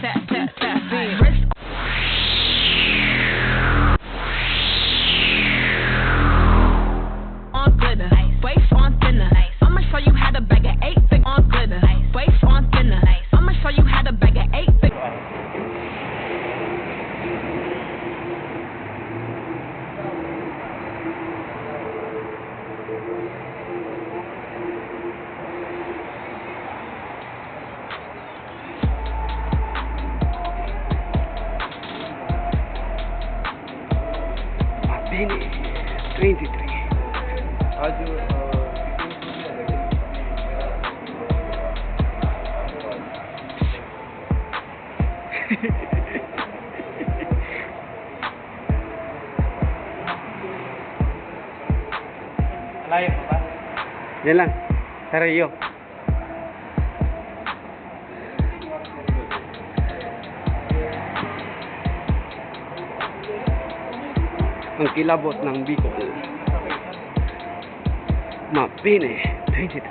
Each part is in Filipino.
tap, tap, tap, wrist. On glitter, waist on thinner. I'ma show you how to bag an 8 on glitter, waist on thinner. I'ma show you how to bag an 8. Mabini 23. Layo pa ba? Yan lang. Sa Rio. Ang kilabot ng Bicol. Mabini 23.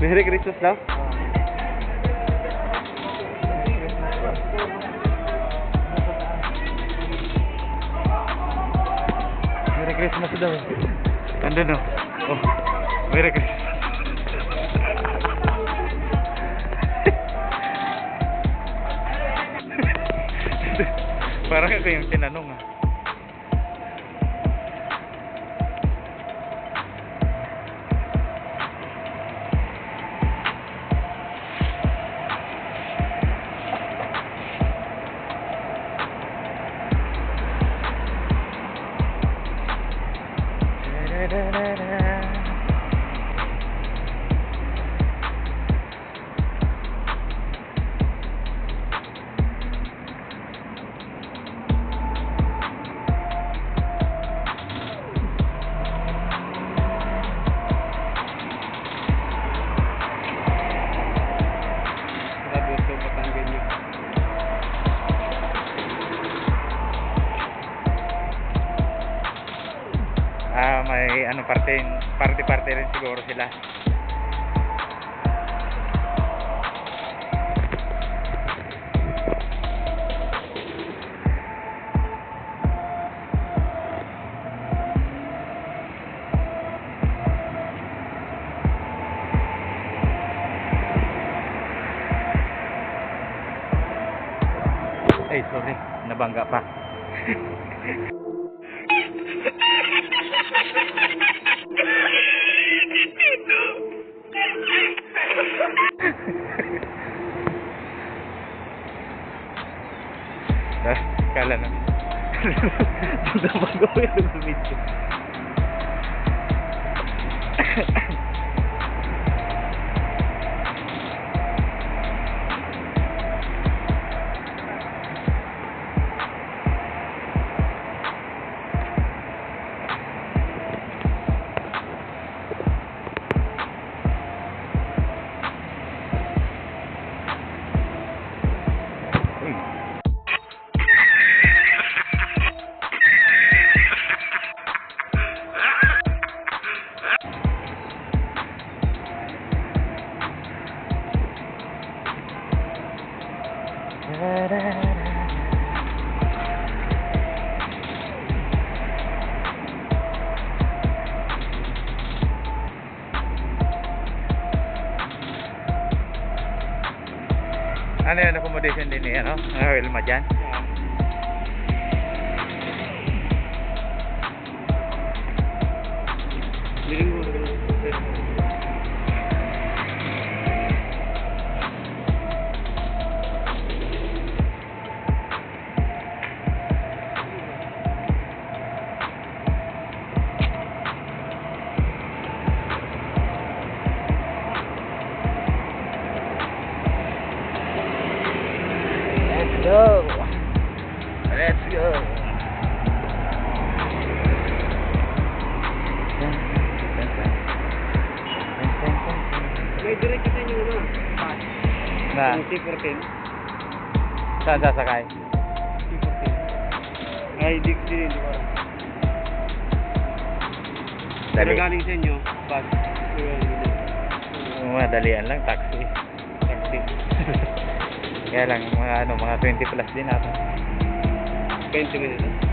Merry Christmas daw. Merry Christmas daw. Ando no. Oh, Merry Christmas. Parang ako yung tinanong ah. May ano party rin siguro sila. Ay, sorry, nabangga pa. Kala na. Sudah bago yung video. Ano yung accommodation din ni ano? Wilma dyan? Go! Let's go! May direct kita nyo na. Na? Ang T14. Saan sasakay? T14. Ay, di ko. Dali. galing sa inyo, bus. Madalian lang, taxi. Kaya lang, mga 20 plus din ata. 20 minutes.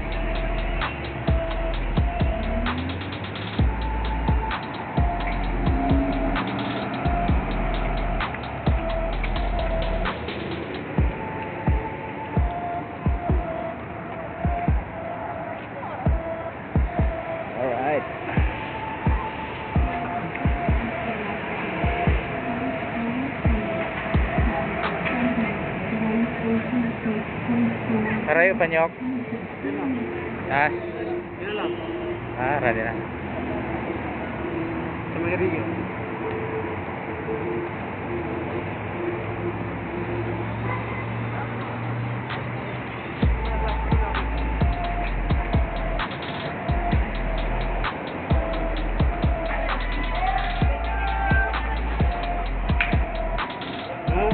Alright. Karayo panyok. Ah, Yun lang. radi na. Sa may Rio.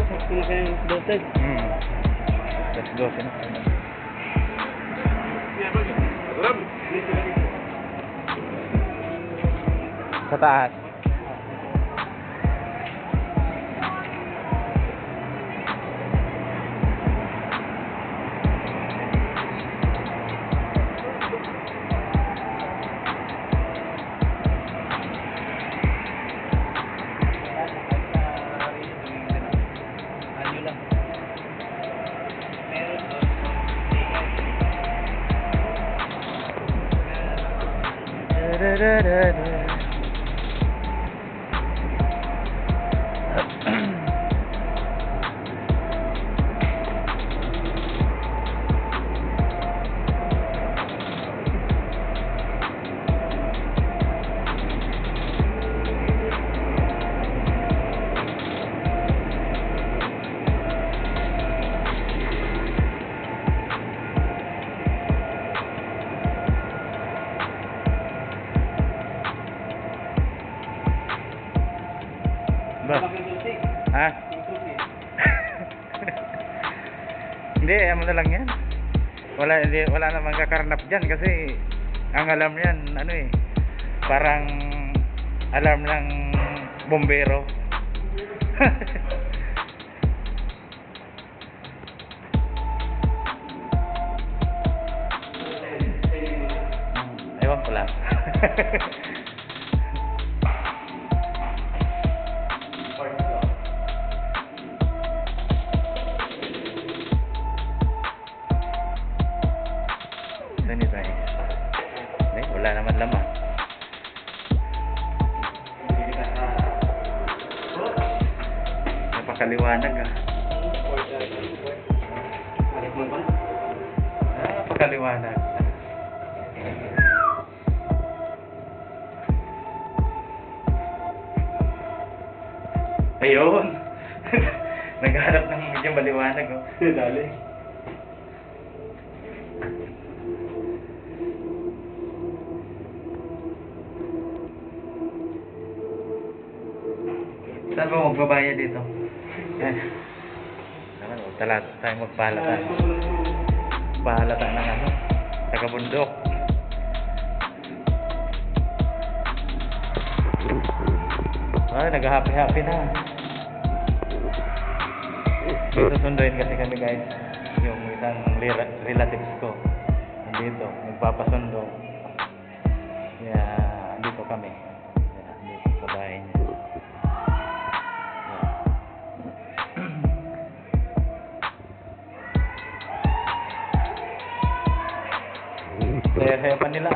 Sakto na kayong dosage. That's 12 na. Sa taas. Ba? Ha? Hindi, ano na lang yan. Wala namang kakarnap dyan kasi ang alarm yan, parang alarm ng bombero. Ewan ko lang. Sanitize. Wala naman laman. Napakaliwanag Napakaliwanag. Ayun. Naghanap ng medyo maliwanag. Dali. Saan ba magbabayad dito? Naman, tayo magpahalata. Pahalata ng taga-bundok. Nag-happy-happy na. Susunduin kasi kami guys. Yung isang relatives ko. Nandito, nagpapasundo. Kaya, dito kami. Dito sa bahay niya. Saya pa nila